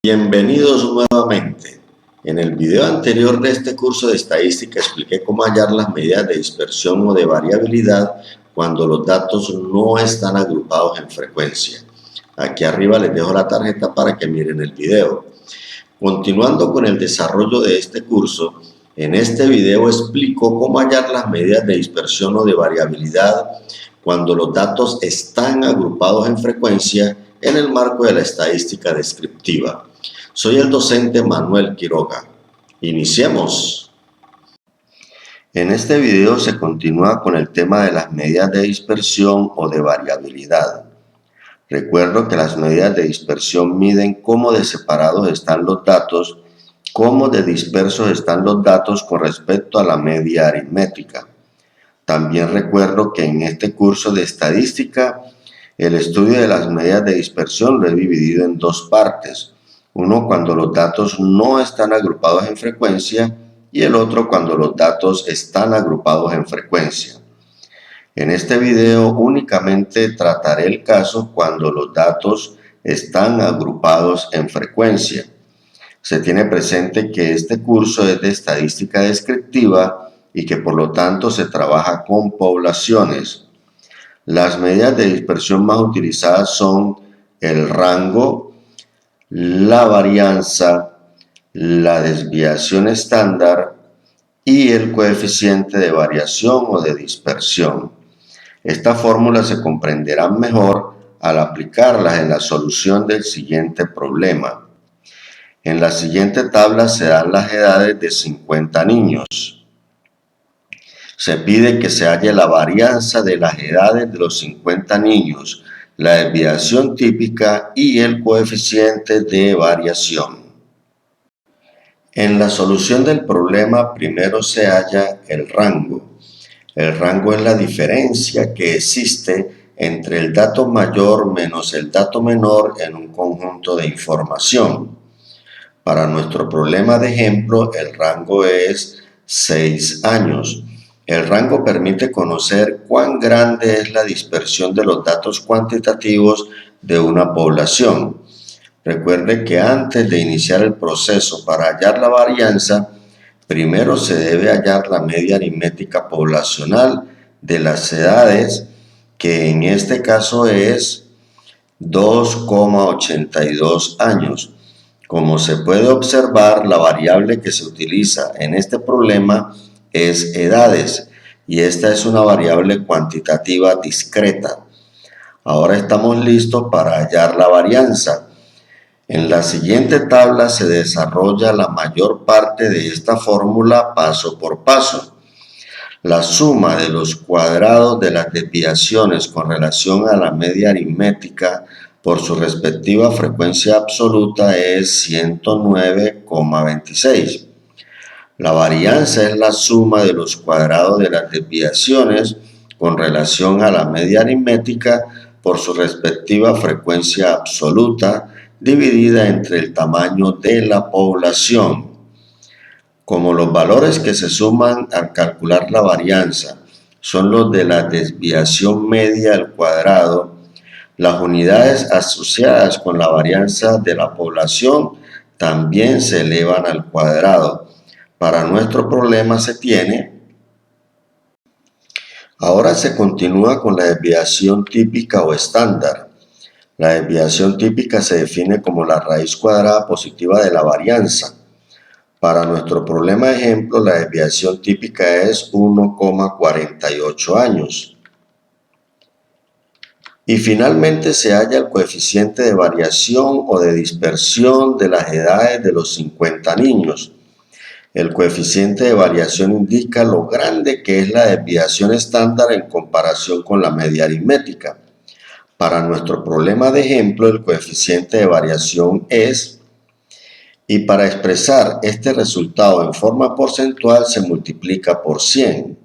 Bienvenidos nuevamente. En el video anterior de este curso de estadística expliqué cómo hallar las medidas de dispersión o de variabilidad cuando los datos no están agrupados en frecuencia. Aquí arriba les dejo la tarjeta para que miren el video. Continuando con el desarrollo de este curso, en este video explico cómo hallar las medidas de dispersión o de variabilidad cuando los datos están agrupados en frecuencia en el marco de la estadística descriptiva. Soy el docente Manuel Quiroga. Iniciemos. En este video se continúa con el tema de las medidas de dispersión o de variabilidad. Recuerdo que las medidas de dispersión miden cómo de separados están los datos, cómo de dispersos están los datos con respecto a la media aritmética. También recuerdo que en este curso de estadística, el estudio de las medidas de dispersión lo he dividido en dos partes. Uno cuando los datos no están agrupados en frecuencia y el otro cuando los datos están agrupados en frecuencia. En este video únicamente trataré el caso cuando los datos están agrupados en frecuencia. Se tiene presente que este curso es de estadística descriptiva y que por lo tanto se trabaja con poblaciones. Las medidas de dispersión más utilizadas son el rango, la varianza, la desviación estándar y el coeficiente de variación o de dispersión. Estas fórmulas se comprenderán mejor al aplicarlas en la solución del siguiente problema. En la siguiente tabla se dan las edades de 50 niños. Se pide que se halle la varianza de las edades de los 50 niños, la desviación típica y el coeficiente de variación. En la solución del problema primero se halla el rango. El rango es la diferencia que existe entre el dato mayor menos el dato menor en un conjunto de información. Para nuestro problema de ejemplo, el rango es 6 años. El rango permite conocer cuán grande es la dispersión de los datos cuantitativos de una población. Recuerde que antes de iniciar el proceso para hallar la varianza, primero se debe hallar la media aritmética poblacional de las edades, que en este caso es 2,82 años. Como se puede observar, la variable que se utiliza en este problema es edades, y esta es una variable cuantitativa discreta. Ahora estamos listos para hallar la varianza. En la siguiente tabla se desarrolla la mayor parte de esta fórmula paso por paso. La suma de los cuadrados de las desviaciones con relación a la media aritmética por su respectiva frecuencia absoluta es 109,26. La varianza es la suma de los cuadrados de las desviaciones con relación a la media aritmética por su respectiva frecuencia absoluta dividida entre el tamaño de la población. Como los valores que se suman al calcular la varianza son los de la desviación media al cuadrado, las unidades asociadas con la varianza de la población también se elevan al cuadrado. Para nuestro problema se tiene. Ahora se continúa con la desviación típica o estándar. La desviación típica se define como la raíz cuadrada positiva de la varianza. Para nuestro problema de ejemplo, la desviación típica es 1,48 años. Y finalmente se halla el coeficiente de variación o de dispersión de las edades de los 50 niños. El coeficiente de variación indica lo grande que es la desviación estándar en comparación con la media aritmética. Para nuestro problema de ejemplo, el coeficiente de variación es, y para expresar este resultado en forma porcentual se multiplica por 100.